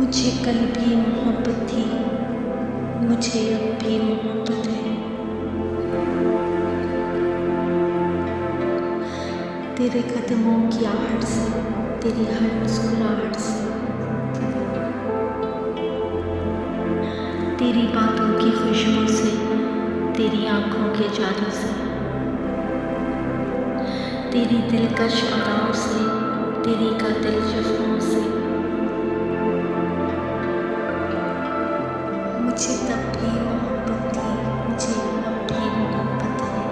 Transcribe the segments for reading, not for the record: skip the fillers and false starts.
मुझे कल भी मोहब्बत थी, मुझे अब भी मोहब्बत है। तेरे कदमों की आहट से, तेरी हर मुस्कुराहट से, तेरी बातों की खुशबू से, तेरी आँखों के जादू से, तेरी दिलकश अदाओं से, तेरी कातिल जफ्नों से, मुझे तब भी मोहब्बत थी, मुझे अब भी मोहब्बत है।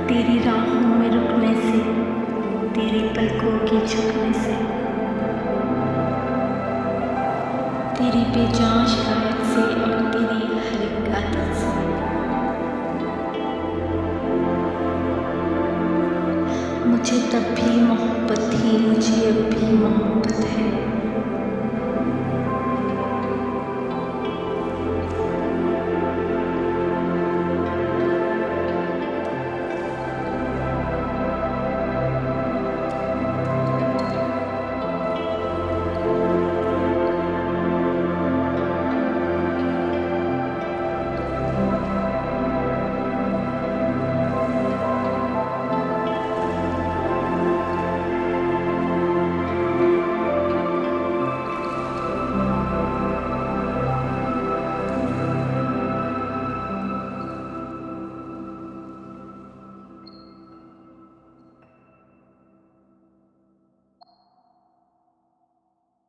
तेरी राहों में रुकने से, तेरी पलकों के झुकने से, तेरी बेजान शिकायत से और तेरी हर एक आदत से, मुझे तब भी मोहब्बत थी, मुझे अब भी मोहब्बत